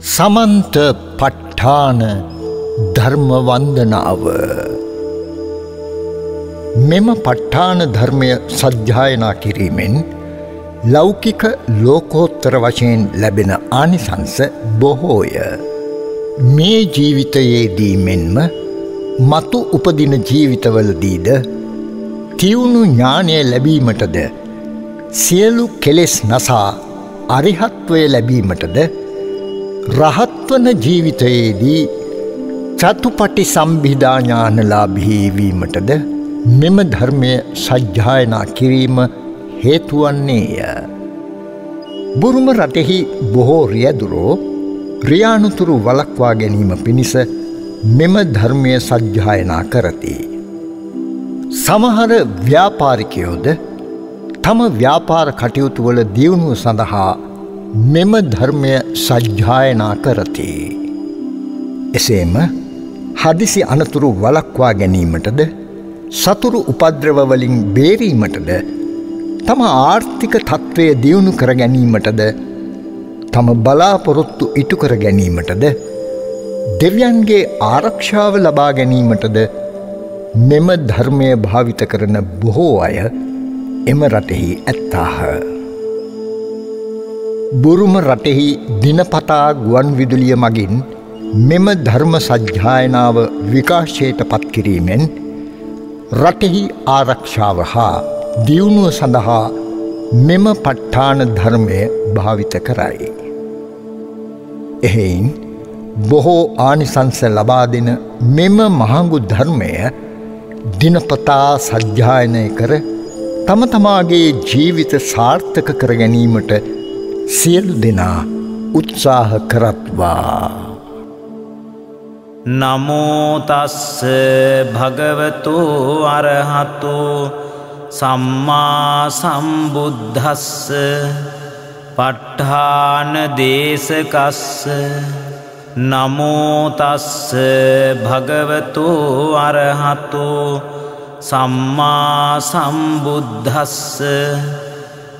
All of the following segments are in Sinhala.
සමන්ත ප ဋ ාණ ධර්ම වන්දනාව. මෙම ප ဋ ාණ ධර්මය සජ්ජායනා කිරීමෙන් ලෞකික ලෝකෝත්තර වශයෙන් ලැබෙන ආනිසංස බොහෝය. මේ ජීවිතයේදී මෙන්ම මතු උපදින ජීවිතවලදීද තියුණු ඥානය ලැබීමටද සියලු කෙලෙස් නසා අරිහත්වය ලැබීමටද රහත්වන ජීවිතයේදී චතුපටි සම්භිදා ඥානලාභී වීමටද මෙම ධර්මය සජ්ජායනා කිරීම හේතු වන්නේය. බුරුම රටෙහි බොහෝ රියදුරෝ රියානුතුරු වළක්වා ගැනීම පිණිස මෙම ධර්මය සජ්ජායනා කරති. සමහර ව්‍යාපාරිකයෝද තම ව්‍යාපාර කටයුතුවල දියුණුව සඳහා මෙම ධර්මය සජ්ජායනා කරති. එසේම හදිසි අනතුරු වළක්වා ගැනීමටද සතුරු උපද්‍රවවලින් බේරීමටද තම ආර්ථික තත්ත්වය දියුණු කර ගැනීමටද තම බලාපොරොත්තු ඉටු කර ගැනීමටද දෙවියන්ගේ ආරක්ෂාව ලබා ගැනීමටද මෙම ධර්මය භාවිත කරන බොහෝ අය එම රටෙහි ඇත්තාහ. බුරුම රටෙහි දිනපතා ගුවන් විදුලිය මගින් මෙම ධර්ම සජ්ජායනාව විකාශයට පත් කිරීමෙන් රටෙහි ආරක්ෂාව හා දියුණුව සඳහා මෙම ප ဋ ාණ ධර්මය භාවිත කරයි. එහෙයින් බොහෝ ආනිසංස ලබා දෙන මෙම මහඟු ධර්මය දිනපතා සජ්ජායනය කර තම තමාගේ ජීවිත සාර්ථක කර ගැනීමට සියලු දෙනා උත්සාහ කරත්වා. නමෝ තස්ස භගවතු අරහතු සම්මා සම්බුද්දස්ස ප ဋ ාණ දේශකස්ස. නමෝ තස්ස භගවතු අරහතු සම්මා සම්බුද්දස්ස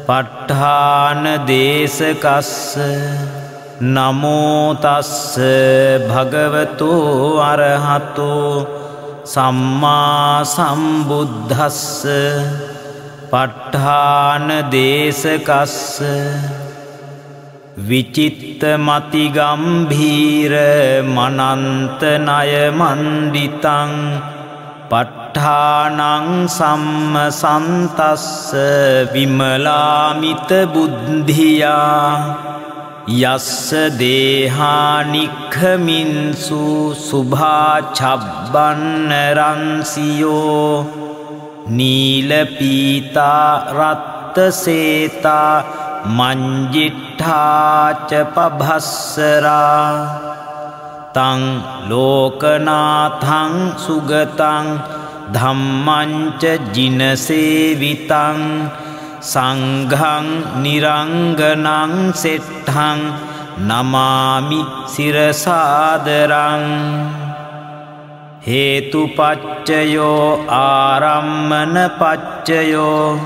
ප ဋ ාණ දේශකස්ස. නමෝ තස්ස භගවතු අරහතු සම්මා සම්බුද්දස්ස ප ဋ ාණ දේශකස්ස. විචිත්ත මති ගම්භීර මනන්ත ණය මණ්ඩිතං ප ဋ ාණං සම්මසන්තස්ස විමලාමිත බුද්ධියා යස්ස දේහානික්ඛමින්සු සුභා චබ්බන්න රන්සියෝ නීල පීතා රත්ත සේතා මංජිට්ඨාච පභස්සරා තං ලෝකනාථං සුගතං ධම්මංච ජිනසේවිතං සංඝං නිරංගනං සෙට්ඨං නමාමි සිරසාදරං. හේතුපච්චයෝ ආරම්මන පච්චයෝ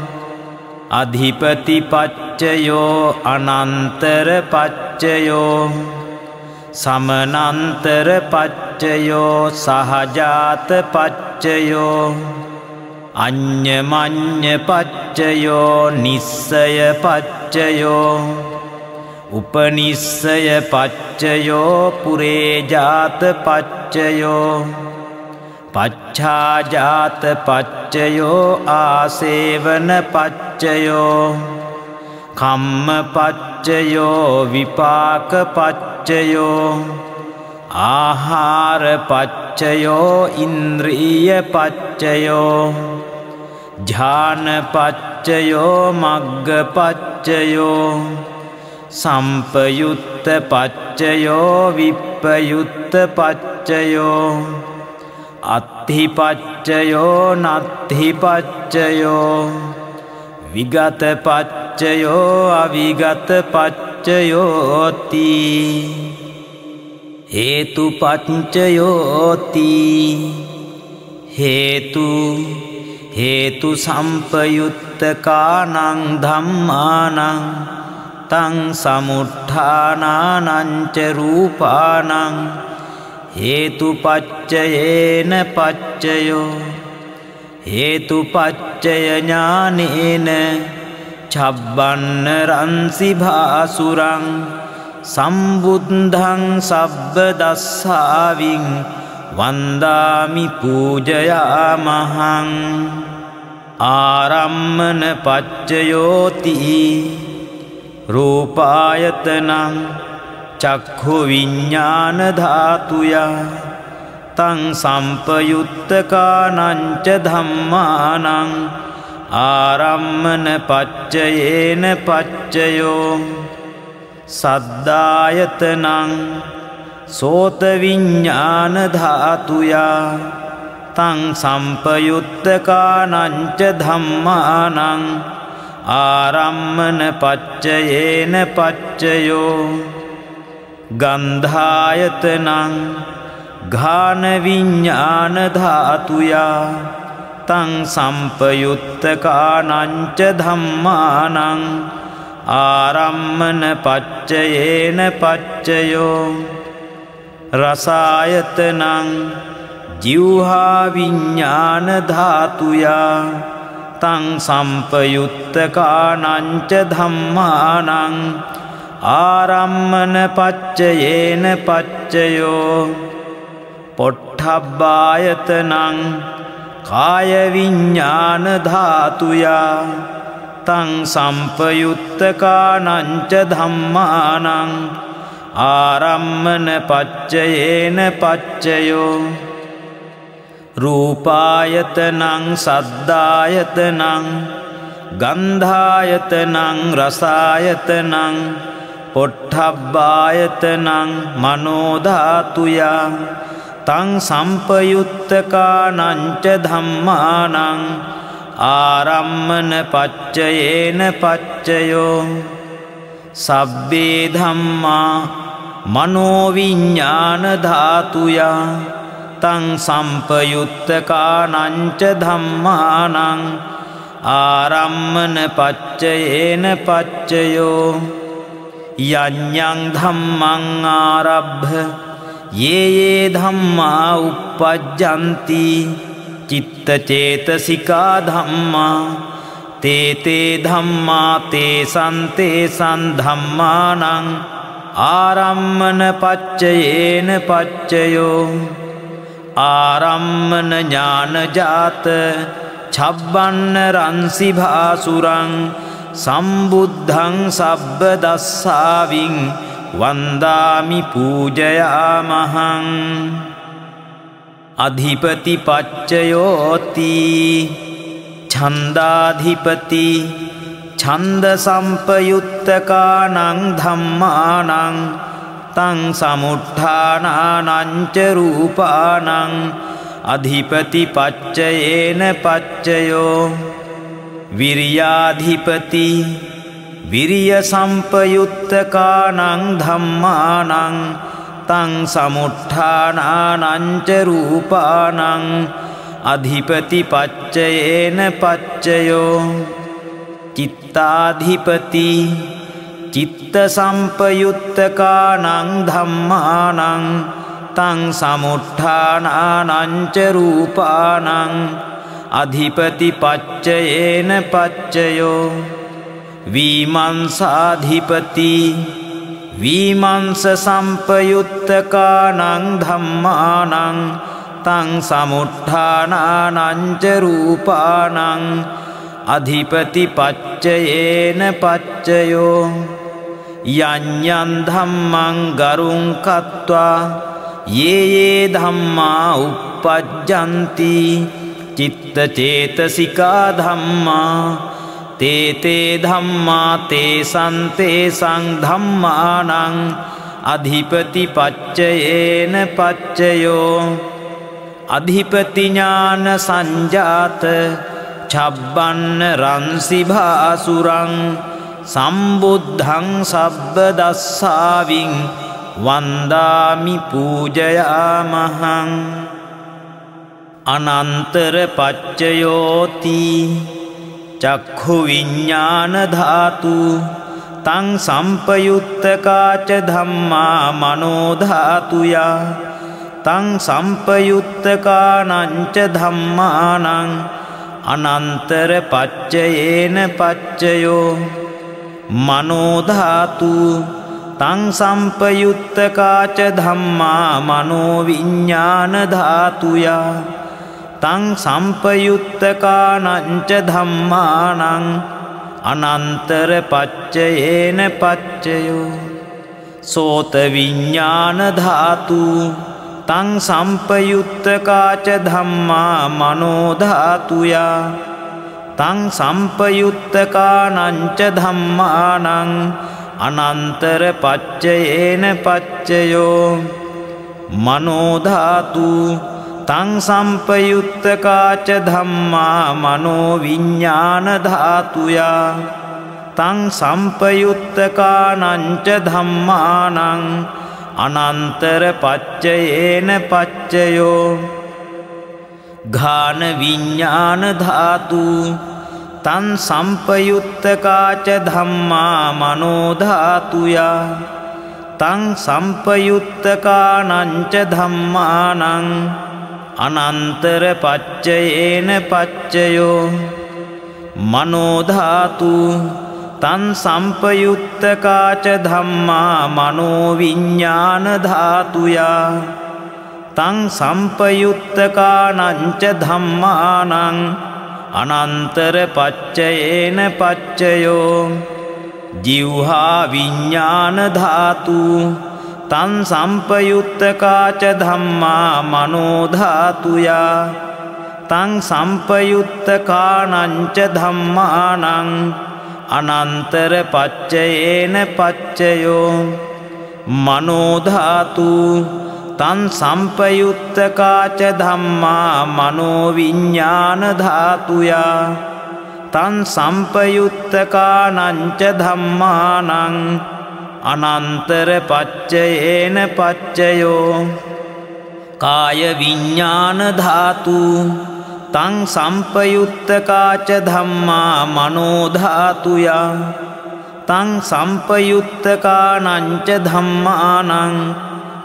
අධිපතිපච්චයෝ අනන්තර පච්චයෝ සමනන්තර පච්චයෝ සහජාත පච්චයෝ අඤ්ඤමඤ්ඤ පච්චයෝ නිස්සය පච්චයෝ උපනිස්සය පච්චයෝ පුරේජාත පච්චයෝ පච්ඡාජාත පච්චයෝ ආසේවන පච්චයෝ කම්ම පච්චයෝ විපාක පච්චයෝ ආහාර පච්චයෝ ඉන්ද්‍රිය පච්චයෝ ඥාන පච්චයෝ මග්ග පච්චයෝ සම්පයුත්ත පච්චයෝ විප්පයුත්ත පච්චයෝ අත්ථි පච්චයෝ නත්ථි පච්චයෝ විගත පච්චයෝ අවිගත පච්චයෝති. හේතු පච්චයෝති. හේතු සම්පයුත්තකානං ධම්මානං තං සමුට්ඨ සමුට්ඨානානං ච රූපානං හේතුපච්චයේන පච්චයෝ හේතුපච්චය ඥානේන චබ්බන්න රන්සි භාසුරං සම්බුද්ධං සබ්බ දස්සාවින් වන්දාමි පූජයාමහං ආරම්මන පච්චයෝති රූපායතනං චක්ඛු විඤ්ඤාණ ධාතුයා තං සම්පයුත්තකානං ච ධම්මානං ආරම්මන පච්චයේන පච්චයෝ සද්ධායතනං සෝත විඤ්ඤාණ ධාතුයා තං සම්පයුත්තකානං ච ධම්මානං ආරම්මන පච්චයේන පච්චයෝ ගන්ධායතනං ඝාන විඤ්ඤාණ ධාතුයා තං සම්පයුත්තකානං ච ධම්මානං ආරම්මන පච්චයේන පච්චයෝ රසායතනං ජීවහා විඤ්ඤාණ ධාතුයා තං සම්පයුත්තකානං ච ධම්මානං ආරම්මන පච්චයේන පච්චයෝ පොට්ඨබ්බායතනං කාය විඤ්ඤාණ ධාතුයා තං සම්පයුත්තකානං ච ධම්මානං ආරම්මන පච්චයේන පච්චයෝ රූපායතනං සද්ධායතනං ගන්ධායතනං රසායතනං පොට්ඨබ්බායතනං මනෝ ධාතුයා තං සම්පයුත්තකානං ච ධම්මානං ආරම්මන පච්චයේන පච්චයෝ සබ්බේ ධම්මා මනෝ විඤ්ඤාණ ධාතුයා තං සම්පයුත්තකානං ච ධම්මානං ආරම්මන පච්චයේන පච්චයෝ යඤ්ඤං ධම්මං ආරබ්භ යේ ධම්මා uppajjanti චිත්ත චේතසිකා ධම්මා තේ ධම්මා තේසං ධම්මානං ආරම්මන පච්චයේන පච්චයෝ ආරම්මන ඥානජාත චබ්බන්න රන්සි භාසුරං සම්බුද්ධං සබ්බ දස්සාවින් වන්දාමි පූජයාමහං අධිපති පච්චයෝති ඡන්දාධිපති ඡන්ද සම්පයුත්තකානං ධම්මානං තං සමුට්ඨානානං ච රූපානං අධිපති පච්චයේන පච්චයෝ විරියාධිපති විරිය සම්පයුත්තකානං ධම්මානං තං සමුට්ඨානානං ච රූපානං අධිපති පච්චයේන පච්චයෝ චිත්තාධිපති චිත්ත සම්පයුත්තකානං ධම්මානං තං සමුට්ඨානානං ච රූපානං අධිපති පච්චයේන පච්චයෝ විමංසාධිපති විමංස සම්පයුත්තකානං ධම්මානං තං සමුට්ඨානානං ච රූපානං අධිපති පච්චයේන පච්චයෝ යඤ්ඤං ධම්මං ගරුං කତ୍වා යේ ධම්මා uppajjanti චිත්ත චේතසිකා ධම්මා තේ ධම්මා තේසං ධම්මානං අධිපති පච්චයේන පච්චයෝ අධිපති ඥාන සංජාත චබ්බන්න රන්සි භාසුරං සම්බුද්ධං සබ්බ දස්සාවින් වන්දාමි පූජයාමහං අනන්තර පච්චයෝති චක්ඛු විඤ්ඤාණ ධාතු තං සම්පයුත්තකාච ධම්මා මනෝධාතුයා තං සම්පයුත්තකානංච ධම්මානං අනන්තර පච්චයේන පච්චයෝ මනෝධාතු තං සම්පයුත්තකාච ධම්මා මනෝවිඤ්ඤාණ ධාතුයා තං සම්පයුත්තකානංච ධම්මානං අනන්තර පච්චයේන පච්චයෝ සෝත විඤ්ඤාණ ධාතු තං සම්පයුත්තකාච ධම්මා මනෝධාතුයා තං සම්පයුත්තකානංච ධම්මානං අනන්තර පච්චයේන පච්චයෝ මනෝධාතු තං සම්පයුත්තකාච ධම්මා මනෝවිඤ්ඤාණ ධාතුයා තං සම්පයුත්තකානංච ධම්මානං අනන්තර පච්චයේන පච්චයෝ ඝාන විඤ්ඤාණ ධාතු තං සම්පයුත්තකාච ධම්මා මනෝධාතුයා තං සම්පයුත්තකානංච ධම්මානං අනන්තර පච්චයේන පච්චයෝ මනෝධාතු තං සම්පයුත්තකාච ධම්මා මනෝවිඤ්ඤාණ ධාතුයා තං සම්පයුත්තකානංච ධම්මානං අනන්තර පච්චයේන පච්චයෝ ජිව්හා විඤ්ඤාණ ධාතු තං සම්පයුත්තකාච ධම්මා මනෝධාතුයා තං සම්පයුත්තකානංච ධම්මානං අනන්තර පච්චයේන පච්චයෝ මනෝධාතු තං සම්පයුත්තකාච ධම්මා මනෝවිඤ්ඤාණ ධාතුයා තං සම්පයුත්තකානංච ධම්මානං අනන්තර පච්චයේන පච්චයෝ කාය විඤ්ඤාණ ධාතු තං සම්පයුත්තකාච ධම්මා මනෝධාතුයා තං සම්පයුත්තකානංච ධම්මානං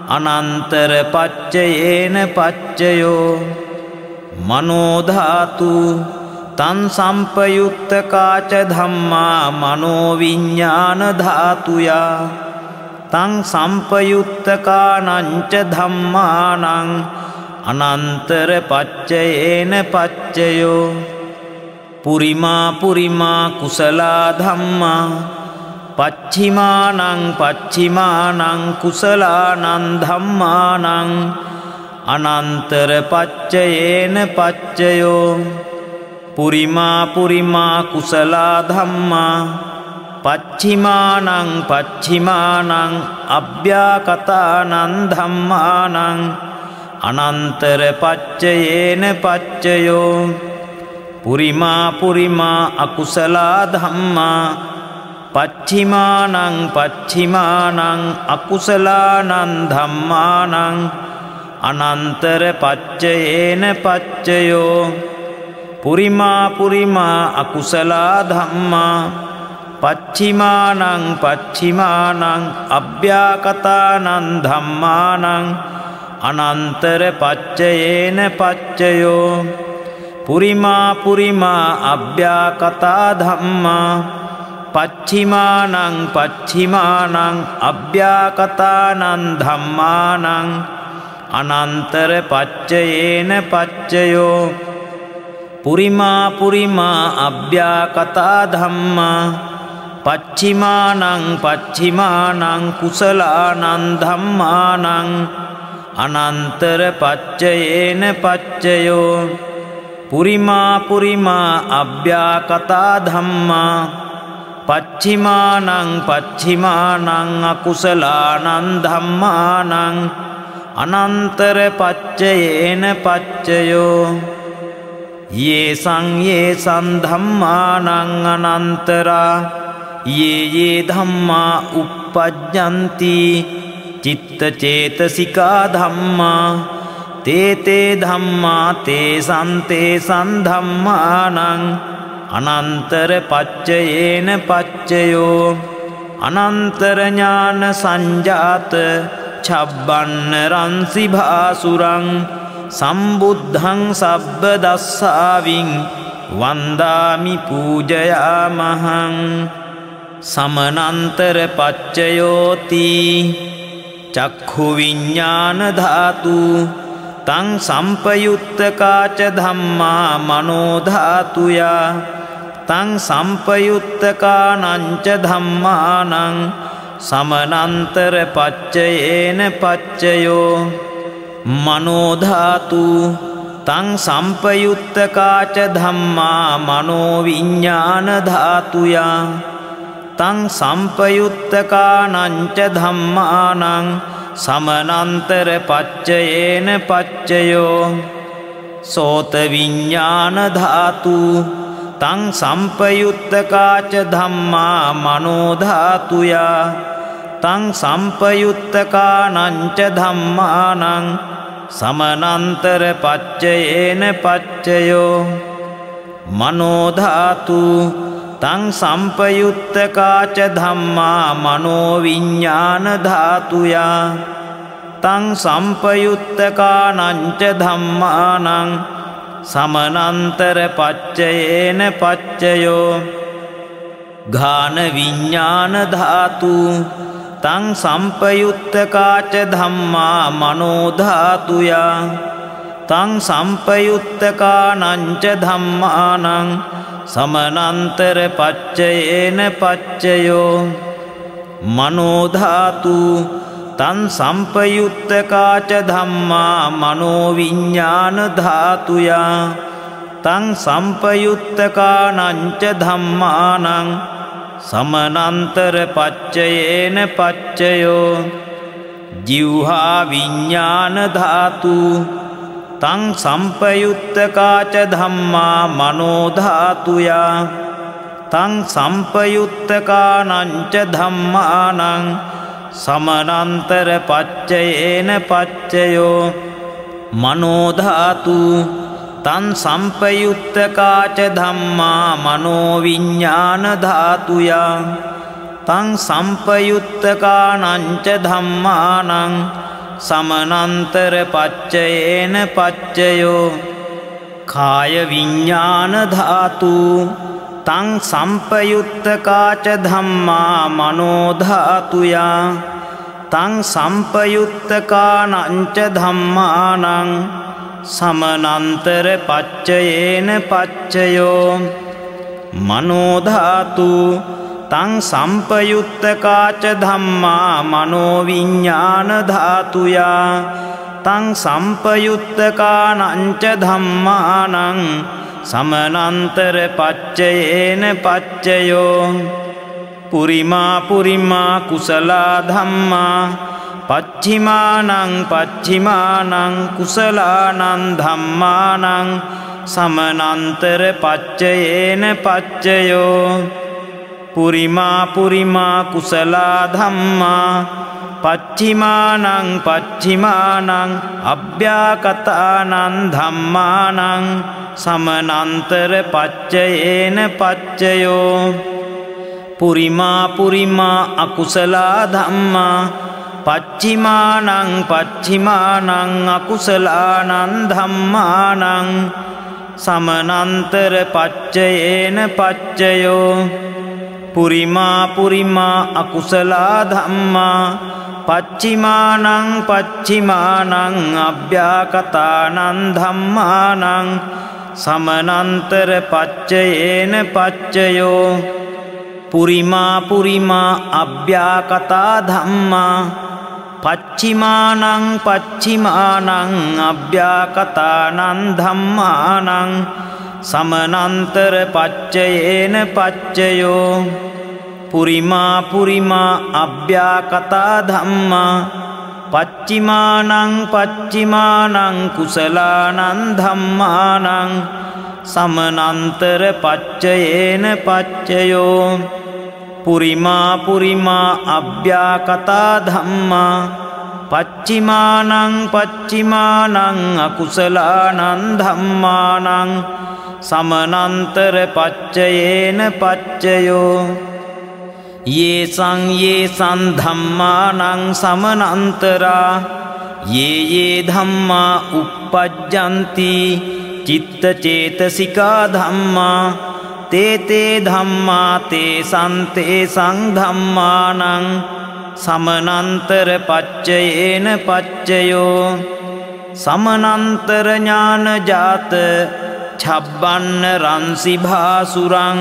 අනන්තර පච්චයේන පච්චයෝ මනෝධාතු තං සම්පයුත්තකාච ධම්මා මනෝවිඤ්ඤාණ ධාතුයා තං සම්පයුත්තකානංච ධම්මානං අනන්තර පච්චයේන පච්චයෝ පුරිමා පුරිමා කුසලා ධම්මා පච්චිමානං පච්චිමානං කුසලානං ධම්මානං අනන්තර පච්චයේන පච්චයෝ පුරිමා පුරිමා කුසලා ධම්මා පච්චිමානං පච්චිමානං අභ්‍යාකතානං ධම්මානං අනන්තර පච්චයේන පච්චයෝ පුරිමා පුරිමා අකුසලා ධම්මා පච්චිමානං පච්චිමානං අකුසලානං ධම්මානං අනන්තර පච්චයේන පච්චයෝ පුරිමා පුරිමා අකුසලා ධම්මා පච්චිමානං පච්චිමානං අභ්‍යාකතානං ධම්මානං අනන්තර පච්චයේන පච්චයෝ පුරිමා පුරිමා අභ්‍යාකතා ධම්මා පච්චිමානං පච්චිමානං අභ්‍යාකතානං ධම්මානං අනන්තර පච්චයේන පච්චයෝ පුරිමා පුරිමා අභ්‍යාකතා ධම්මා පච්චිමානං පච්චිමානං කුසලානං ධම්මානං අනන්තර පච්චයේන පච්චයෝ පුරිමා පුරිමා අභ්‍යාකතා ධම්මා පච්චිමානං පච්චිමානං අකුසලානං ධම්මානං අනන්තර පච්චයේන පච්චයෝ යේසං ධම්මානං අනන්තරා යේ ධම්මා uppajjanti චිත්ත චේතසිකා ධම්මා තේ ධම්මා තේසං ධම්මානං අනන්තර පච්චයේන පච්චයෝ අනන්තර ඥාන සංජාත චබ්බන්න රන්සි භාසුරං සම්බුද්ධං සබ්බ දස්සාවින් වන්දාමි පූජයාමහං සමනන්තර පච්චයෝති චක්ඛු විඤ්ඤාණ ධාතු තං සම්පයුත්තකාච ධම්මා මනෝ ධාතුයා තං සම්පයුත්තකානංච ධම්මානං සමනන්තර පච්චයේන පච්චයෝ මනෝ ධාතු තං සම්පයුත්තකාච ධම්මා මනෝ විඤ්ඤාණ ධාතුයා තං සම්පයුත්තකානංච ධම්මානං සමනන්තර පච්චයේන පච්චයෝ සෝත විඤ්ඤාණ ධාතු තං සම්පයුත්තකාච ධම්මා මනෝ ධාතුයා තං සම්පයුත්තකානංච ධම්මානං සමනන්තර පච්චයේන පච්චයෝ මනෝ ධාතු තං සම්පයුත්තකාච ධම්මා මනෝ විඤ්ඤාණ ධාතුයා තං සම්පයුත්තකානංච ධම්මානං සමනන්තර පච්චයේන පච්චයෝ ඝාන විඤ්ඤාණ ධාතු තං සම්පයුත්තකාච ධම්මා මනෝ ධාතුයා තං සම්පයුත්තකානංච ධම්මානං සමනන්තර පච්චයේන පච්චයෝ මනෝ ධාතු තං සම්පයුත්තකාච ධම්මා මනෝ විඤ්ඤාණ ධාතුයා තං සම්පයුත්තකානංච ධම්මානං සමනන්තර පච්චයේන පච්චයෝ ජිව්හා විඤ්ඤාණ ධාතු තං සම්පයුත්තකාච ධම්මා මනෝ ධාතුයා තං සම්පයුත්තකානංච ධම්මානං සමනන්තර පච්චයේන පච්චයෝ මනෝ ධාතු තං සම්පයුත්තකාච ධම්මා මනෝ විඤ්ඤාණ ධාතුයා තං සම්පයුත්තකානංච ධම්මානං සමනන්තර පච්චයේන පච්චයෝ කාය විඤ්ඤාණ ධාතු තං සම්පයුත්තකාච ධම්මා මනෝ ධාතුයා තං සම්පයුත්තකානංච ධම්මානං සමනන්තර පච්චයේන පච්චයෝ මනෝ ධාතු තං සම්පයුත්තකාච ධම්මා මනෝ විඤ්ඤාණ ධාතුයා තං සම්පයුත්තකානංච ධම්මානං සමනන්තර පච්චයේන පච්චයෝ පුරිමා පුරිමා කුසලා ධම්මා පච්චිමානං පච්චිමානං කුසලානං ධම්මානං සමනන්තර පච්චයේන පච්චයෝ පුරිමා පුරිමා කුසලා ධම්මා පච්චිමානං පච්චිමානං අභ්‍යාකතානං ධම්මානං සමනන්තර පච්චයේන පච්චයෝ පුරිමා පුරිමා අකුසලා ධම්මා පච්චිමානං පච්චිමානං අකුසලානං ධම්මානං සමනන්තර පච්චයේන පච්චයෝ පුරිමා පුරිමා අකුසලා ධම්මා පච්චිමානං පච්චිමානං අභ්‍යාකතානං ධම්මානං සමනන්තර පච්චයේන පච්චයෝ පුරිමා පුරිමා අභ්‍යාකතා ධම්මා පච්චිමානං පච්චිමානං අභ්‍යාකතානං ධම්මානං සමනන්තර පච්චයේන පච්චයෝ පුරිමා පුරිමා අභ්‍යාකතා ධම්මා පච්චිමානං පච්චිමානං කුසලානං ධම්මානං සමනන්තර පච්චයේන පච්චයෝ පුරිමා පුරිමා අභ්‍යාකතා ධම්මා පච්චිමානං පච්චිමානං අකුසලානං ධම්මානං සමනන්තර පච්චයේන පච්චයෝ ये धम्मानं समनन्तरा ये धम्मा uppajjanti चित्तचेतसिका धम्मा ते धम्मा तेषां धम्मानं समनन्तर पच्चयेन पच्चयो समनन्तर ज्ञानजात छब्बन्न रंसि भासुरं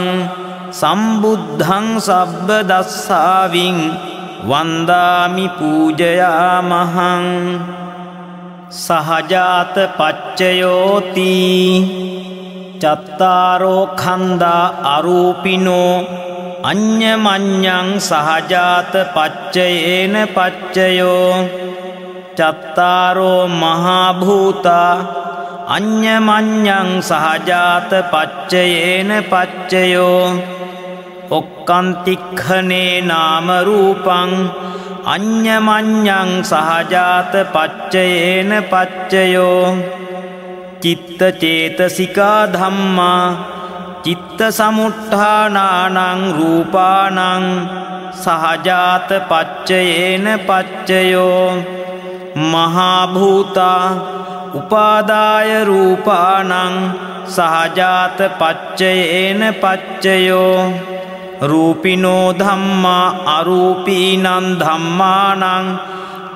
सम्बुद्धं सब्बदस्साविं वन्दामि पूजयामहं सहजात पच्चयोति चत्तारो खन्दा अरूपिनो अन्यमन्यं सहजात पच्चयेन पच्चयो चत्तारो महाभूता अन्यमन्यं सहजात पच्चयेन पच्चयो ओक्कन्तिक्खने नाम रूपं अन्यमन्यं सहजात पच्चयेन पच्चयो चित्तचेतसिका धम्मा चित्तसमुत्थानानां रूपाणां सहजात पच्चयेन पच्चयो महाभूता उपादाय रूपाणां सहजात पच्चयेन पच्चयो रूपिनो धम्मा अरूपीनां धम्मानां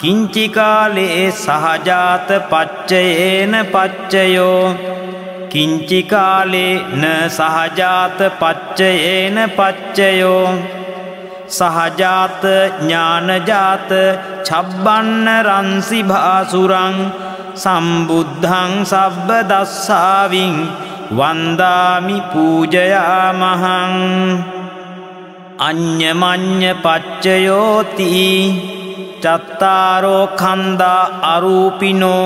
किञ्चिकाले सहजात पच्चयेन पच्चयो किञ्चिकाले न सहजात पच्चयेन पच्चयो सहजात ज्ञानजात छब्बन्न रंसि भासुरं सम्बुद्धं सब्बदस्साविं वन्दामि पूजयामहं अन्यमन्य पच्चयोति चत्तारो खन्दा अरूपिनो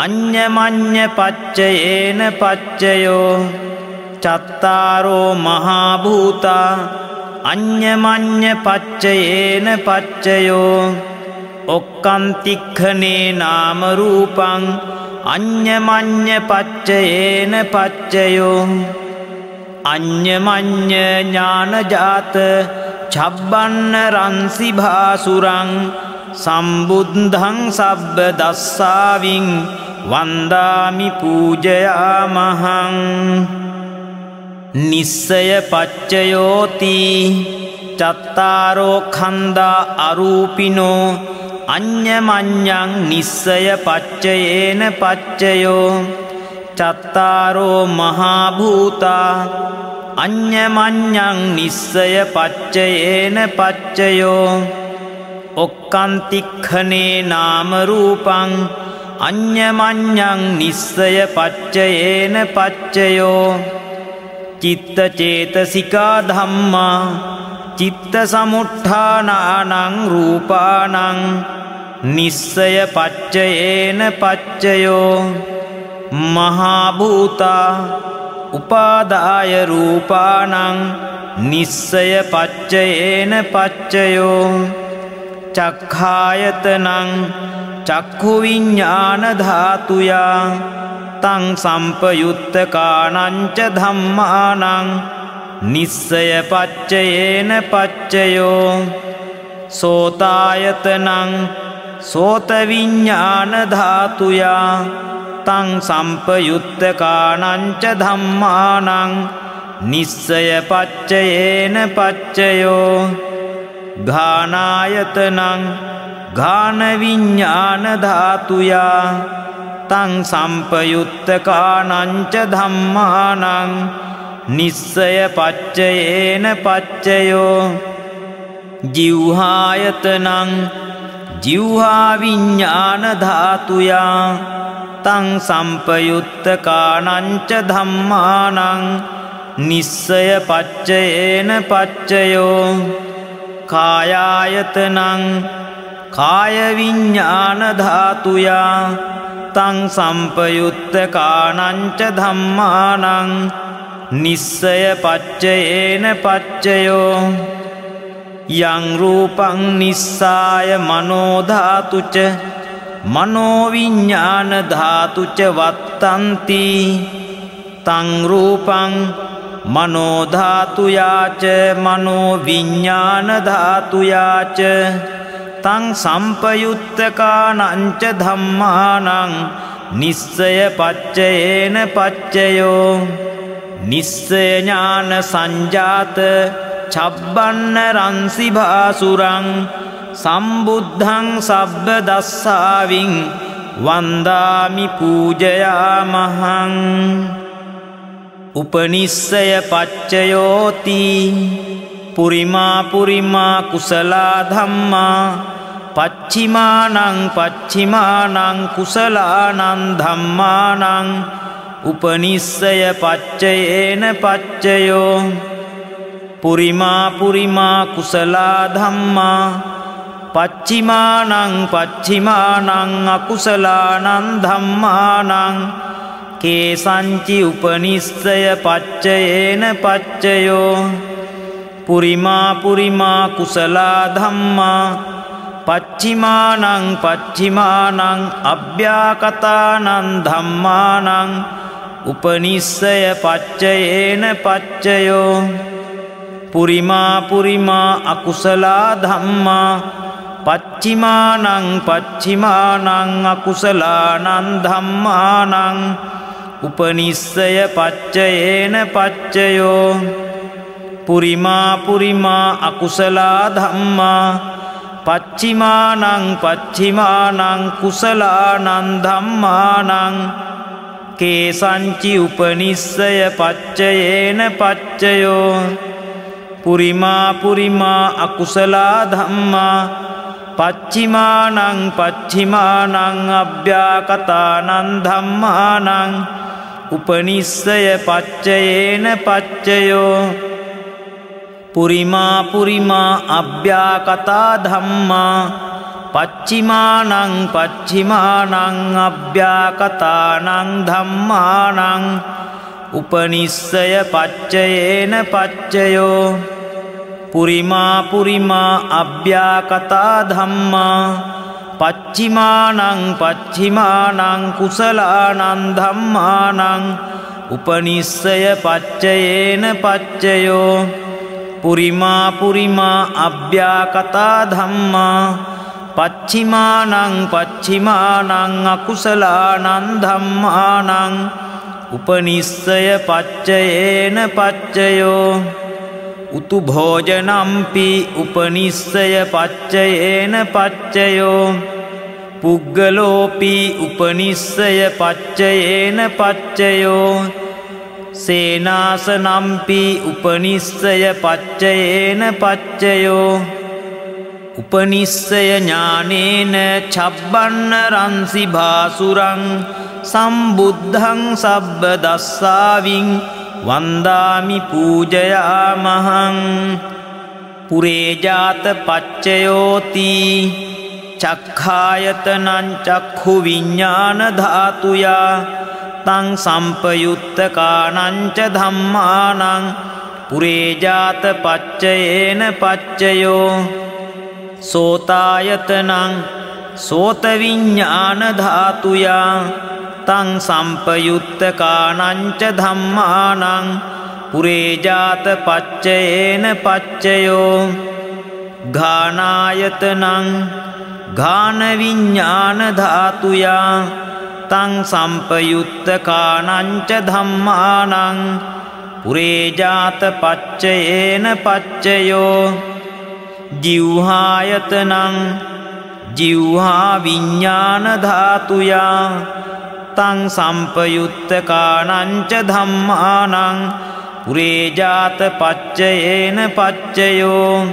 अन्यमन्य पच्चयेन पच्चयो चत्तारो महाभूता अन्यमन्य पच्चयेन पच्चयो ओक्कन्तिक्खने नाम रूपं अन्यमन्य पच्चयेन पच्चयो अन्यमन्य ज्ञानजात छब्बन्न रंसि भासुरं सम्बुद्धं सब्बदस्साविं वन्दामि पूजयामहं निश्चय पच्चयोति चत्तारो खन्दा अरूपिनो अन्यमन्यं निश्चय पच्चयेन पच्चयो चत्तारो महाभूता अन्यमन्यं निश्चय पच्चयेन पच्चयो ओक्कन्तिक्खने नाम रूपं अन्यमन्यं निश्चय पच्चयेन पच्चयो चित्तचेतसिका धम्मा चित्तसमुत्थानानां रूपाणां निश्चय पच्चयेन पच्चयो महाभूता उपादाय रूपाणां निश्चय पच्चयेन पच्चयो चक्खायतनं चक्षुविज्ञानधातुया तं सम्पयुक्तकानां च धम्मानां निश्चय पच्चयेन पच्चयो सोतायतनं सोतविज्ञानधातुया तं सम्पयुक्तकानां च धम्मानां निश्चय पच्चयेन पच्चयो घानायतनं घानविज्ञानधातुया तं सम्पयुक्तकानां च धम्मानां निश्चय पच्चयेन पच्चयो जिह्वायतनं जिह्वाविज्ञानधातुया तं सम्पयुक्तकानां च धम्मानां निश्चय पच्चयेन पच्चयो कायायतनं कायविज्ञानधातुया तं सम्पयुक्तकानां च धम्मानां निश्चय पच्चयेन पच्चयो यं रूपं निस्साय मनोधातु च मनोविज्ञानधातु च वर्तन्ति तं रूपं මනෝධාතුයාච මනෝවිඤ්ඤාණධාතුයාච තං සම්පයුත්තකානංච ධම්මානං නිස්සය පච්චයේන පච්චයෝ නිස්සය ඥාන සංජාත චබ්බන්න රන්සි භාසුරං සම්බුද්ධං සබ්බ දස්සාවින් වන්දාමි පූජයාමහං උපනිස්සය පච්චයෝති පුරිමා පුරිමා කුසලා ධම්මා පච්චිමානං පච්චිමානං කුසලානං ධම්මානං උපනිස්සය පච්චයේන පච්චයෝ පුරිමා පුරිමා කුසලා ධම්මා පච්චිමානං පච්චිමානං අකුසලානං ධම්මානං කේසංචි උපනිස්සය පච්චයේන පච්චයෝ පුරිමා පුරිමා කුසලා ධම්මා පච්චිමානං පච්චිමානං අභ්‍යාකතානං ධම්මානං උපනිස්සය පච්චයේන පච්චයෝ පුරිමා පුරිමා අකුසලා ධම්මා පච්චිමානං පච්චිමානං අකුසලානං ධම්මානං උපනිස්සය පච්චයේන පච්චයෝ පුරිමා පුරිමා අකුසලා ධම්මා පච්චිමානං පච්චිමානං කුසලානං ධම්මානං කේසංචි උපනිස්සය පච්චයේන පච්චයෝ පුරිමා පුරිමා අකුසලා ධම්මා පච්චිමානං පච්චිමානං අභ්‍යාකතානං ධම්මානං උපනිස්සය පච්චයේන පච්චයෝ පුරිමා පුරිමා අභ්‍යාකතා ධම්මා පච්චිමානං පච්චිමානං අභ්‍යාකතානං ධම්මානං උපනිස්සය පච්චයේන පච්චයෝ පුරිමා පුරිමා අභ්‍යාකතා ධම්මා පච්චිමානං පච්චිමානං කුසලානං ධම්මානං උපනිස්සය පච්චයේන පච්චයෝ පුරිමා පුරිමා අභ්‍යාකතා ධම්මා පච්චිමානං පච්චිමානං අකුසලානං ධම්මානං උපනිස්සය පච්චයේන පච්චයෝ උතු භෝජනම්පි උපනිස්සය පච්චයේන පච්චයෝ පුග්ගලෝපි උපනිස්සය පච්චයේන පච්චයෝ සේනාසනම්පි උපනිස්සය පච්චයේන පච්චයෝ උපනිස්සය ඥානේන චබ්බන්න රන්සි භාසුරං සම්බුද්ධං සබ්බ දස්සාවින් වන්දාමි පූජයාමහං පුරේජාත පච්චයෝති චක්ඛායතනං චක්ඛු විඤ්ඤාණ ධාතුයා තං සම්පයුත්තකානං ච ධම්මානං පුරේජාත පච්චයේන පච්චයෝ සෝතායතනං සෝත විඤ්ඤාණ ධාතුයා තං සම්පයුත්තකානං ච ධම්මානං පුරේජාත පච්චයේන පච්චයෝ ඝානායතනං ඝාන විඤ්ඤාණ ධාතුයා තං සම්පයුත්තකානං ච ධම්මානං පුරේජාත පච්චයේන පච්චයෝ ජීවහායතනං ජීවහා විඤ්ඤාණ ධාතුයා තං සම්පයුත්තකානං ච ධම්මානං පුරේජාත පච්චයේන පච්චයෝ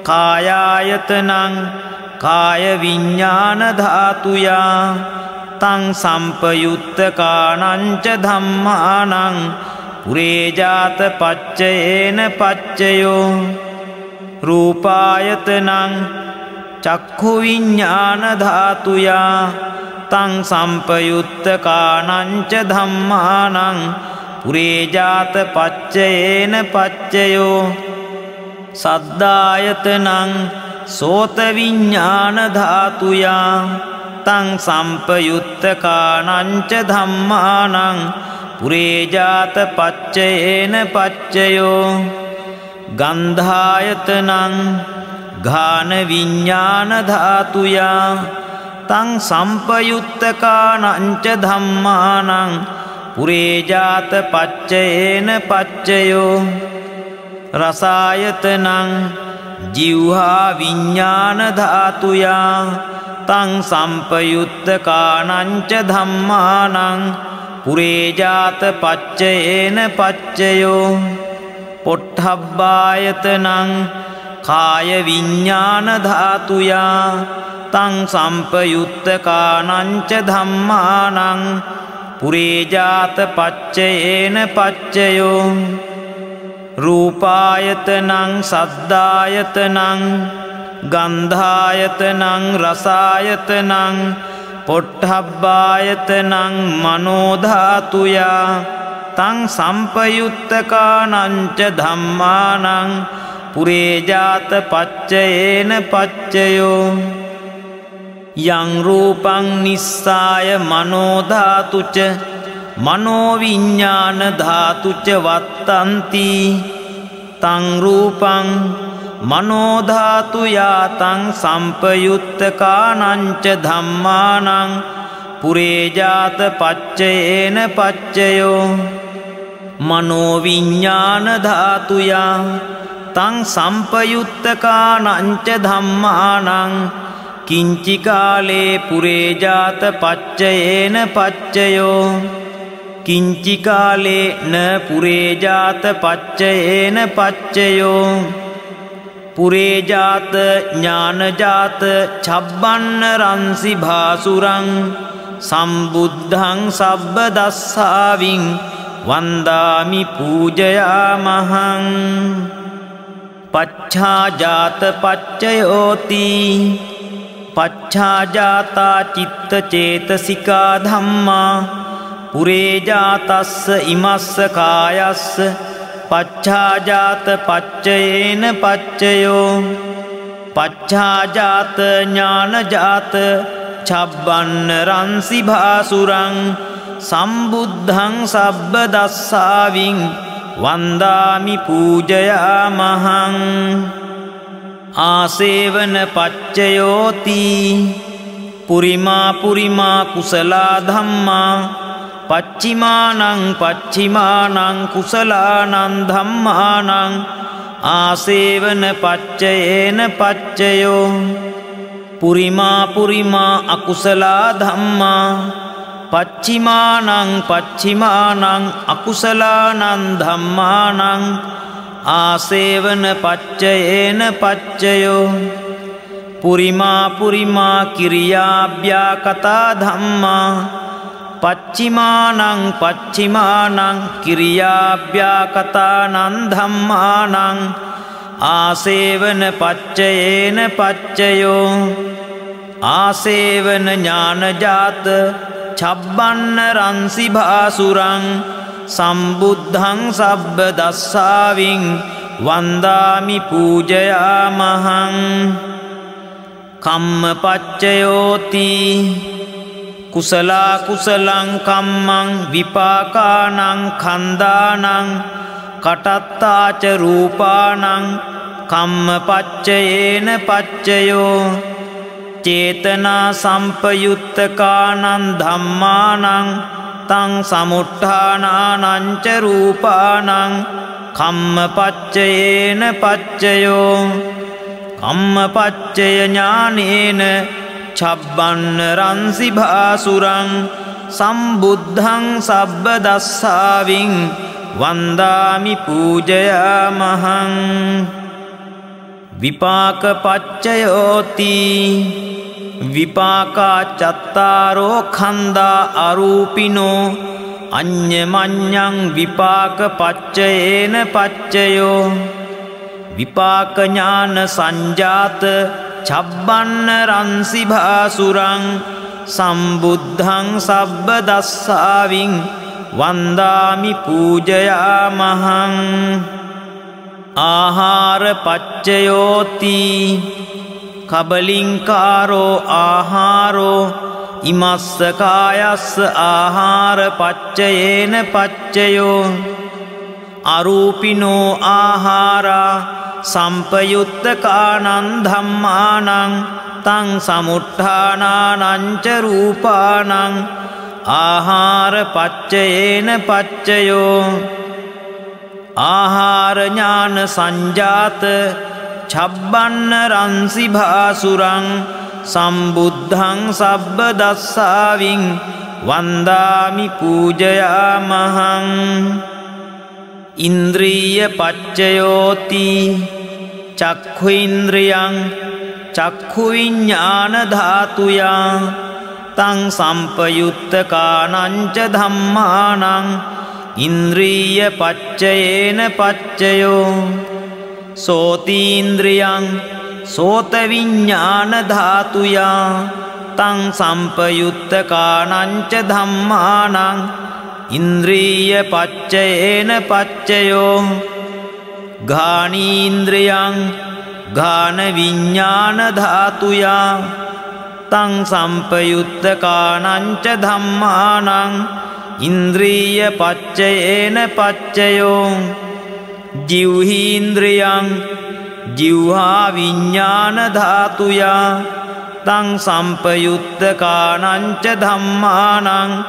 කායායතනං කාය විඤ්ඤාණ ධාතුයා තං සම්පයුත්තකානං ච ධම්මානං පුරේජාත පච්චයේන පච්චයෝ රූපායතනං චක්ඛු විඤ්ඤාණ ධාතුයා තං සම්පයුත්තකානං ච ධම්මානං පුරේජාත පච්චයේන පච්චයෝ සද්ධායතනං සෝත විඤ්ඤාණ ධාතුයා තං සම්පයුත්තකානං ච ධම්මානං පුරේජාත පච්චයේන පච්චයෝ ගන්ධායතනං ගාන විඤ්ඤාණ ධාතුයා තං සම්පයුත්තකානං ච ධම්මානං පුරේජාත පච්චයේන පච්චයෝ රසායතනං ජීවහා විඤ්ඤාණ ධාතුයා තං සම්පයුත්තකානං ච ධම්මානං පුරේජාත පච්චයේන පච්චයෝ පොට්ඨබ්බායතනං කාය විඤ්ඤාණ ධාතුයා තං සම්පයුත්තකානං ච ධම්මානං පුරේජාත පච්චයේන පච්චයෝ රූපායතනං සද්ධායතනං ගන්ධායතනං රසායතනං පොට්ඨබ්බායතනං මනෝ ධාතුයා තං සම්පයුත්තකානං ච ධම්මානං පුරේජාත පච්චයේන පච්චයෝ යං රූපං නිස්සාය මනෝ ධාතුච මනෝ විඤ්ඤාණ ධාතුච වත්තන්ති තං රූපං මනෝ ධාතුයා තං සම්පයුත්තකානං ච ධම්මානං පුරේජාත පච්චයේන පච්චයෝ මනෝ විඤ්ඤාණ ධාතුයා තං සම්පයුත්තකානං ච ධම්මානං කිංචි කාලේ පුරේජාත පච්චයේන පච්චයෝ කිංචි කාලේ න පුරේජාත පච්චයේන පච්චයෝ පුරේජාත ඥානජාත චබ්බන්න රන්සි භාසුරං සම්බුද්ධං සබ්බ දස්සාවින් වන්දාමි පූජයාමහං පච්ඡාජාත පච්චයෝති පච්ඡාජාතා චිත්ත චේතසිකා ධම්මා පුරේජාතස්ස ඉමස්ස කායස්ස පච්ඡාජාත පච්චයේන පච්චයෝ පච්ඡාජාත ඥානජාත චබ්බන්න රන්සි භාසුරං සම්බුද්ධං සබ්බ දස්සාවින් වන්දාමි පූජයාමහං ආසේවන පච්චයෝති පුරිමා පුරිමා කුසලා ධම්මා පච්චිමානං පච්චිමානං කුසලානං ධම්මානං ආසේවන පච්චයේන පච්චයෝ පුරිමා පුරිමා අකුසලා ධම්මා පච්චිමානං පච්චිමානං අකුසලානං ධම්මානං ආසේවන පච්චයේන පච්චයෝ පුරිමා පුරිමා කිරියාභ්‍යා කතා ධම්මා පච්චිමානං පච්චිමානං කිරියාභ්‍යා කතානං ධම්මානං ආසේවන පච්චයේන පච්චයෝ ආසේවන ඥානජාත චබ්බන්න රන්සි භාසුරං සම්බුද්ධං සබ්බ දස්සාවින් වන්දාමි පූජයාමහං කම්ම පච්චයෝති කුසලා කුසලං කම්මං විපාකානං කන්දානං කටත්තාච රූපානං කම්ම පච්චයේන පච්චයෝ චේතනා සම්පයුත්තකානං ධම්මානං තං සමුට්ඨානානං ච රූපානං කම්ම පච්චයේන පච්චයෝ කම්ම පච්චය ඥානේන චබ්බන්න රන්සි භාසුරං සම්බුද්ධං සබ්බ දස්සාවින් වන්දාමි පූජයාමහං විපාක පච්චයෝති විපාකා චත්තාරෝ khanda අරූපිනෝ අඤ්ඤමඤ්ඤං විපාක පච්චයේන පච්චයෝ විපාක ඥාන සංජාත චබ්බන්න රන්සි භාසුරං සම්බුද්ධං සබ්බ දස්සාවින් වන්දාමි පූජයාමහං ආහාර පච්චයෝති කබලින්කාරෝ ආහාරෝ ඉමස්ස කායස්ස ආහාර පච්චයේන පච්චයෝ අරූපිනෝ ආහාරා සම්පයුත්තකානං ධම්මානං තං සමුට්ඨානානං ච රූපානං ආහාර පච්චයේන පච්චයෝ ආහාර ඥාන සංජාත චබ්බන්න රන්සි භාසුරං සම්බුද්ධං සබ්බ දස්සාවින් වන්දාමි පූජයාමහං ඉන්ද්‍රිය පච්චයෝති චක්ඛු ඉන්ද්‍රියං චක්ඛු විඥාන ධාතුයා තං සම්පයුත්තකානං ච ධම්මානං ඉන්ද්‍රිය පච්චයේන පච්චයෝ සෝතීන්ද්‍රියං සෝත විඥාන ධාතුයා තං සම්පයුත්තකානං ච ධම්මානං ඉන්ද්‍රිය පච්චයේන පච්චයෝ ඝානීන්ද්‍රියං ඝාන විඥාන ධාතුයා තං සම්පයුත්තකානං ච ධම්මානං ඉන්ද්‍රිය පච්චයේන පච්චයෝ ජීවහීන්ද්‍රියං ජීවහා විඥාන ධාතුයා තං සම්පයුත්තකානං ච ධම්මානං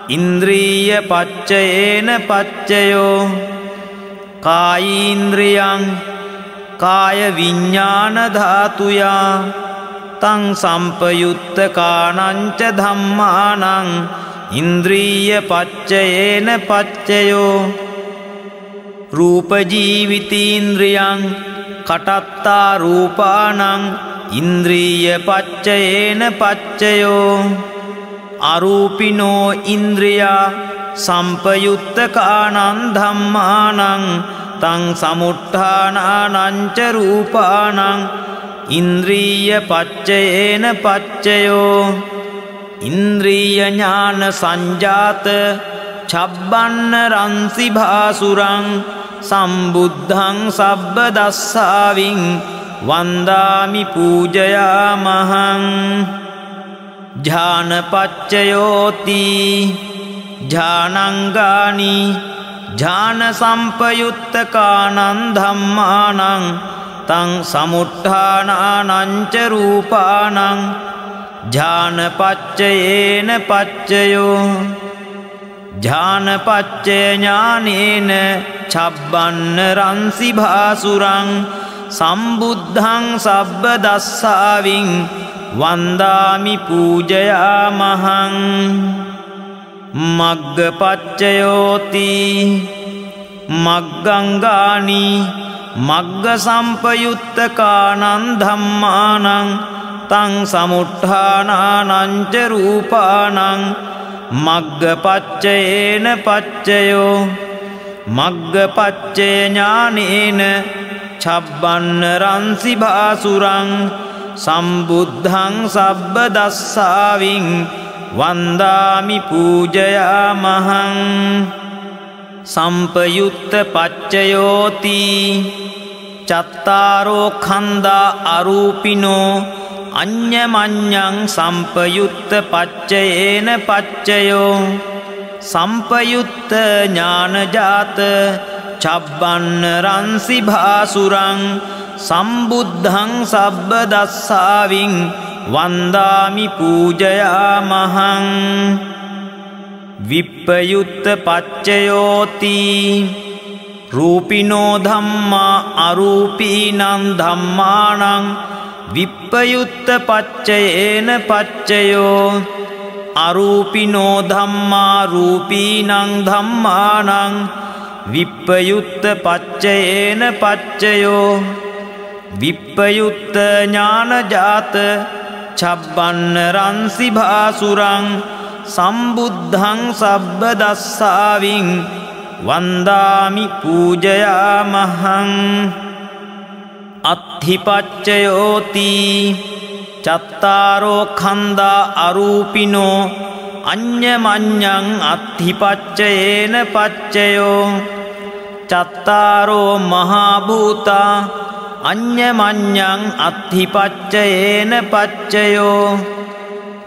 ඉන්ද්‍රිය පච්චයේන පච්චයෝ කායීන්ද්‍රියං කාය විඥාන ධාතුයා තං සම්පයුත්තකානං ච ධම්මානං ඉන්ද්‍රිය පච්චයේන පච්චයෝ රූප ජීවිතීන්ද්‍රියං කටත්තා රූපානං ඉන්ද්‍රිය පච්චයේන පච්චයෝ අරූපිනෝ ඉන්ද්‍රියා සම්පයුත්තකානං ධම්මානං තං සමුට්ඨානානං ච රූපානං ඉන්ද්‍රිය පච්චයේන පච්චයෝ ඉන්ද්‍රිය ඥාන සංජාත චබ්බන්න රන්සි භාසුරං සම්බුද්ධං සබ්බ දස්සාවින් වන්දාමි පූජයාමහං ඥානපච්චයෝති ඥානංගානි ඥාන සම්පයුත්තකානං ධම්මානං තං සමුට්ඨානානං ච රූපානං ඥානපච්චයේන පච්චයෝ ඥානපච්චය ඥානේන චබ්බන්න රන්සි භාසුරං සම්බුද්ධං සබ්බ දස්සාවින් වන්දාමි පූජයාමහං මග්ගපච්චයෝති මග්ගංගානි මග්ග සම්පයුත්තකානං ධම්මානං තං සමුට්ඨානානං ච රූපානං මග්ගපච්චයේන පච්චයෝ මග්ගපච්චය ඥානේන චබ්බන්න රන්සි භාසුරං සම්බුද්ධං සබ්බ දස්සාවින් වන්දාමි පූජයාමහං සම්පයුත්ත පච්චයෝති චත්තාරෝ කන්දා අරූපිනෝ අඤ්ඤමඤ්ඤං සම්පයුත්ත පච්චයේන පච්චයෝ සම්පයුත්ත ඥානජාත චබ්බන්න රන්සි භාසුරං සම්බුද්ධං සබ්බ දස්සාවින් වන්දාමි පූජයාමහං විප්පයුත්ත පච්චයෝති රූපිනෝ ධම්මා අරූපීනං ධම්මානං විප්පයුත්ත පච්චයේන පච්චයෝ අරූපිනෝ ධම්මා රූපීනං ධම්මානං විප්පයුත්ත පච්චයේන පච්චයෝ විප්පයුත්ත ඥානජාත චබ්බන්න රන්සි භාසුරං සම්බුද්ධං සබ්බ දස්සාවින් වන්දාමි පූජයාමහං අත්ථිපච්චයෝති චත්තාරෝ කන්දා අරූපිනෝ අඤ්ඤමඤ්ඤං අත්ථිපච්චයේන පච්චයෝ චත්තාරෝ මහා භූතා අඤ්ඤමඤ්ඤං අත්ථිපච්චයේන පච්චයෝ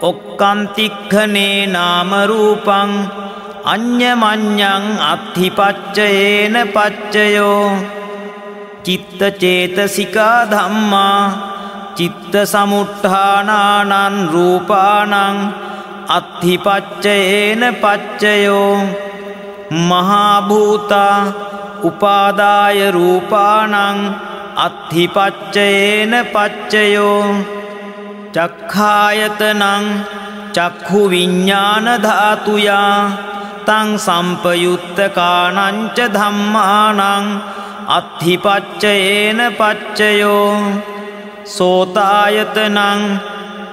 ඔක්කන්තික්ඛනේ නාම රූපං අඤ්ඤමඤ්ඤං අත්ථිපච්චයේන පච්චයෝ චිත්ත චේතසිකා ධම්මා චිත්ත සමුත්ථානානං රූපානං අත්ථිපච්චයේන පච්චයෝ මහා භූතා උපාදාය රූපානං අත්ථිපච්චයේන පච්චයෝ චක්ඛායතනං චක්ඛු විඤ්ඤාණ ධාතුයා තං සම්පයුත්තකානං ච ධම්මානං අත්ථිපච්චයේන පච්චයෝ සෝතායතනං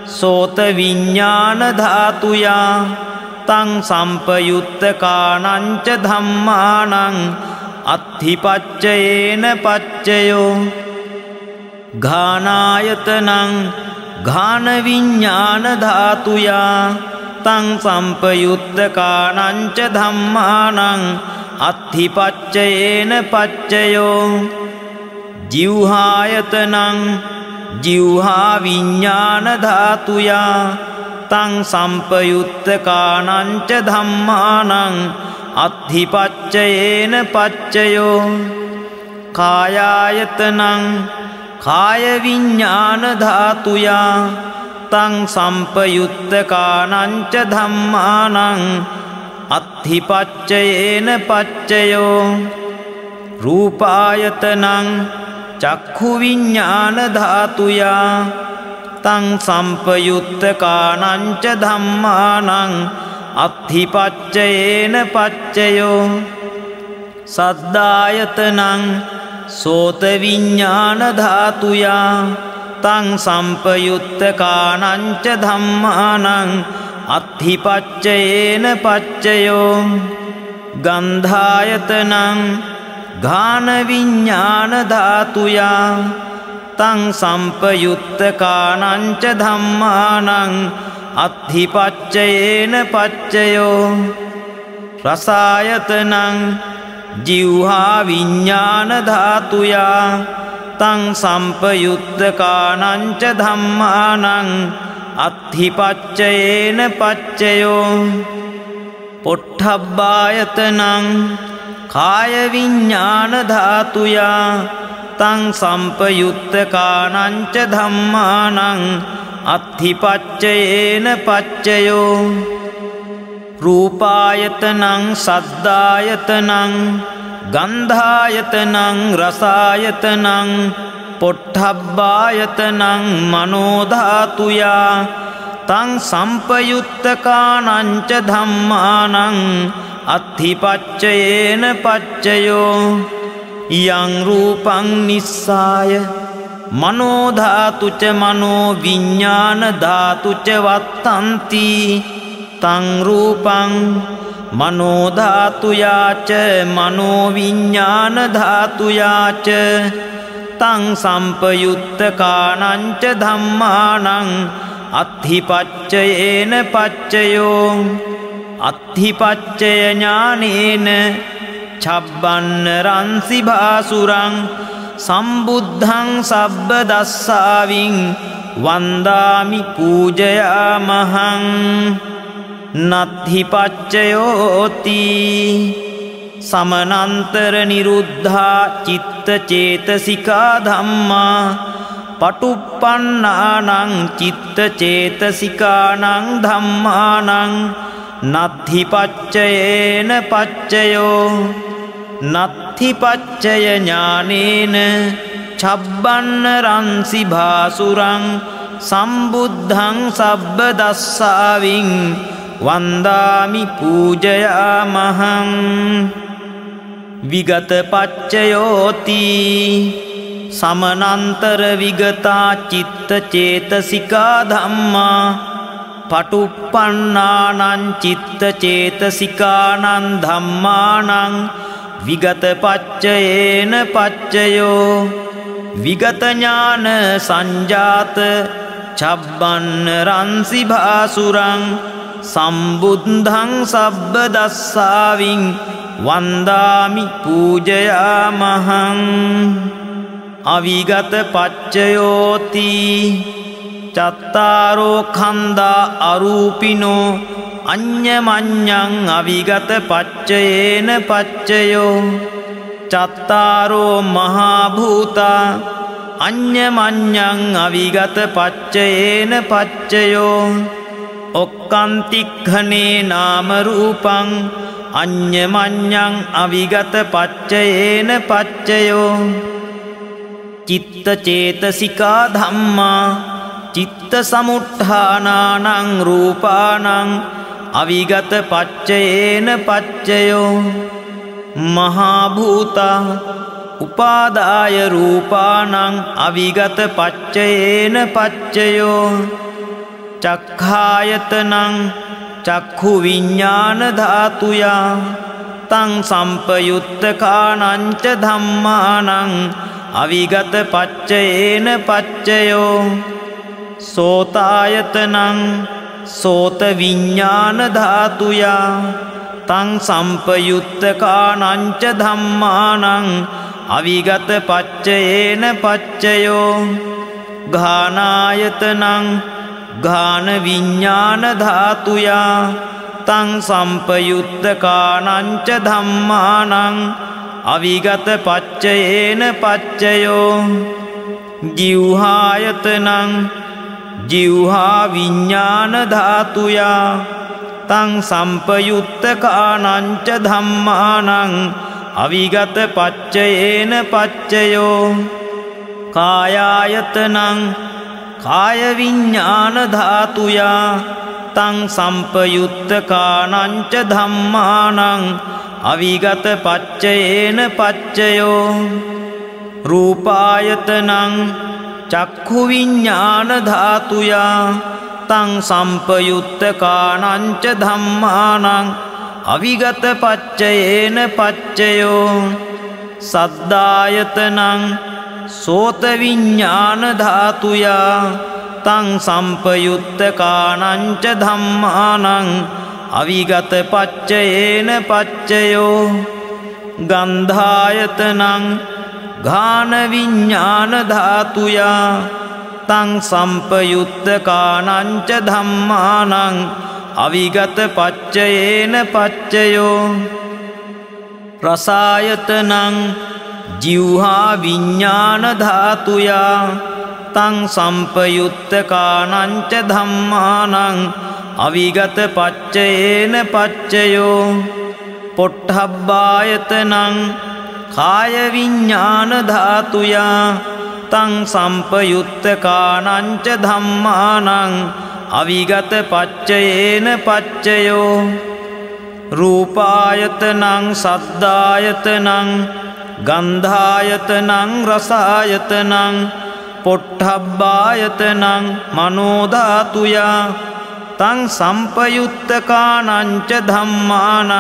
සෝත විඤ්ඤාණ ධාතුයා තං සම්පයුත්තකානං ච ධම්මානං අත්ථිපච්චයේන පච්චයෝ ඝානායතනං ඝාන විඤ්ඤාණ ධාතුයා තං සම්පයුත්තකානං ච ධම්මානං අත්ථිපච්චයේන පච්චයෝ ජීවහායතනං ජීවහා විඤ්ඤාණ ධාතුයා තං සම්පයුත්තකානං ච ධම්මානං අත්ථිපච්චයේන පච්චයෝ කායායතනං කාය විඤ්ඤාණ ධාතුයා තං සම්පයුත්තකානං ච ධම්මානං අත්ථිපච්චයේන පච්චයෝ රූපායතනං චක්ඛු විඤ්ඤාණ ධාතුයා තං සම්පයුත්තකානං ච ධම්මානං අත්ථිපච්චයේන පච්චයෝ සද්ධායතනං සෝත විඤ්ඤාණ ධාතුයා තං සම්පයුත්තකානං ච ධම්මානං අත්ථිපච්චයේන පච්චයෝ ගන්ධායතනං ඝාන විඤ්ඤාණ ධාතුයා තං සම්පයුත්තකානං ච ධම්මානං අත්ථිපච්චයේන පච්චයෝ රසායතනං ජීවහා විඤ්ඤාණ ධාතුයා තං සම්පයුත්තකානං ච ධම්මානං අත්ථිපච්චයේන පච්චයෝ පොට්ඨබ්බායතනං කාය විඤ්ඤාණ ධාතුයා තං සම්පයුත්තකානං ච ධම්මානං අත්ථිපච්චයේන පච්චයෝ රූපායතනං සද්ධායතනං ගන්ධායතනං රසායතනං පොට්ඨබ්බායතනං මනෝ ධාතුයා තං සම්පයුත්තකානං ච ධම්මානං අත්ථිපච්චයේන පච්චයෝ යං රූපං නිස්සාය මනෝ ධාතු ච මනෝ විඤ්ඤාණ ධාතු ච වත්තන්ති තං රූපං මනෝ ධාතුයා ච මනෝ විඤ්ඤාණ ධාතුයා ච තං සම්පයුත්තකානං ච ධම්මානං අත්ථිපච්චයේන පච්චයෝ අත්ථිපච්චය ඥානේන ඡබ්බන්න රන්සි භාසුරං සම්බුද්ධං සබ්බ දස්සාවින් වන්දාමි පූජයාමහං නත්ථි පච්චයෝති සමනන්තර නිරුද්ධා චිත්ත චේතසිකා ධම්මා පටුප්පන්නානං චිත්ත චේතසිකානං ධම්මානං නත්ථි පච්චයේන පච්චයෝ නත්ථි පච්චය ඥානේන ඡබ්බන්න රන්සි භාසුරං සම්බුද්ධං සබ්බ දස්සාවින් වන්දාමි පූජයාමහං විගත පච්චයෝති සමනන්තර විගතා චිත්ත චේතසිකා ධම්මා පටුප්පන්නානං චිත්ත චේතසිකානං ධම්මානං විගත පච්චයේන පච්චයෝ විගත ඥාන සංජාත ඡබ්බන්න රන්සි භාසුරං සම්බුද්ධං සබ්බ දස්සාවින් වන්දාමි පූජයාමහං අවිගත පච්චයෝති චත්තාරෝ කන්දා අරූපිනෝ අඤ්ඤමඤ්ඤං අවිගත පච්චයේන පච්චයෝ චත්තාරෝ මහා භූතා අඤ්ඤමඤ්ඤං අවිගත පච්චයේන පච්චයෝ ඔක්කන්තික්ඛනේ නාම රූපං අඤ්ඤමඤ්ඤං අවිගත පච්චයේන පච්චයෝ චිත්ත චේතසිකා ධම්මා චිත්ත සමුත්ථානානං රූපානං අවිගත පච්චයේන පච්චයෝ මහා භූතා උපාදාය රූපානං අවිගත පච්චයේන පච්චයෝ චක්ඛායතනං චක්ඛු විඤ්ඤාණ ධාතුයා තං සම්පයුත්තකානං ච ධම්මානං අවිගත පච්චයේන පච්චයෝ සෝතායතනං සෝත විඤ්ඤාණ ධාතුයා තං සම්පයුත්තකානං ච ධම්මානං අවිගත පච්චයේන පච්චයෝ ඝානායතනං ඝාන විඤ්ඤාණ ධාතුයා තං සම්පයුත්තකානං ච ධම්මානං අවිගත පච්චයේන පච්චයෝ ජීවහායතනං ජීවහා විඤ්ඤාණ ධාතුයා තං සම්පයුත්තකානං ච ධම්මානං අවිගත පච්චයේන පච්චයෝ කායායතනං කාය විඤ්ඤාණ ධාතුයා තං සම්පයුත්තකානං ච ධම්මානං අවිගත පච්චයේන පච්චයෝ රූපායතනං චක්ඛු විඤ්ඤාණ ධාතුයා තං සම්පයුත්තකානං ච ධම්මානං අවිගත පච්චයේන පච්චයෝ සද්ධායතනං සෝත විඤ්ඤාණ ධාතුයා තං සම්පයුත්තකානං ච ධම්මානං අවිගත පච්චයේන පච්චයෝ ගන්ධායතනං ඝාන විඤ්ඤාණ ධාතුයා තං සම්පයුත්තකානං ච ධම්මානං අවිගත පච්චයේන පච්චයෝ රසායතනං ජීවහා විඤ්ඤාණ ධාතුයා තං සම්පයුත්තකානං ච ධම්මානං අවිගත පච්චයේන පච්චයෝ පොට්ඨබ්බායතනං කාය විඤ්ඤාණ ධාතුයා තං සම්පයුත්තකානං ච ධම්මානං අවිගත පච්චයේන පච්චයෝ රූපායතනං සද්ධායතනං ගන්ධායතනං රසායතනං පොට්ඨබ්බායතනං මනෝ ධාතුයා තං සම්පයුත්තකානං ච ධම්මානං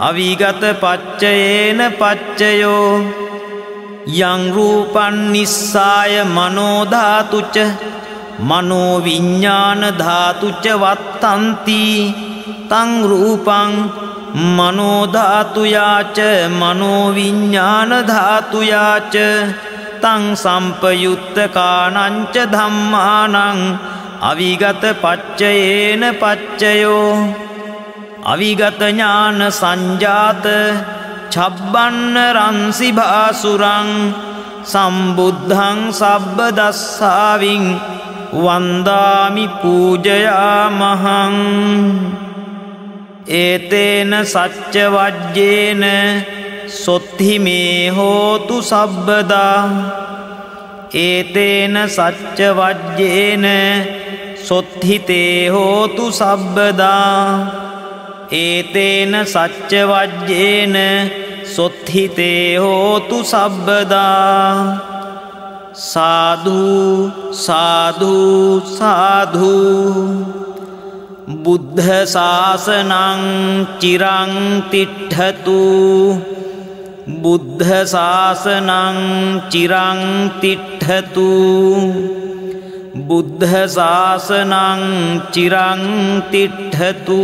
අවිගත පච්චයේන පච්චයෝ යං රූපං නිස්සාය මනෝ ධාතුච මනෝ විඤ්ඤාණ ධාතුච වත්තන්ති තං රූපං මනෝ ධාතුයාච මනෝ විඤ්ඤාණ ධාතුයාච තං සම්පයුත්තකානං ච ධම්මානං අවිගත පච්චයේන පච්චයෝ අවිගත ඥාන සංජාත ඡබ්බන්න රන්සි භාසුරං සම්බුද්ධං සබ්බ දස්සාවින් වන්දාමි පූජයාමහං ඒතේන සච්ච වජ්ජේන සොත්හි මේ හෝතු සබ්බදා ඒතේන සච්ච වජ්ජේන සොත්හිතේ හෝතු සබ්බදා ඒතේන සච්ච වජ්ජේන සොත්හිතේ හෝතු සබ්බදා සාධු සාධු සාධු බුද්ධ ශාසනං චිරං තිට්ඨතු බුද්ධ ශාසනං චිරං තිට්ඨතු බුද්ධ ශාසනං චිරං තිට්ඨතු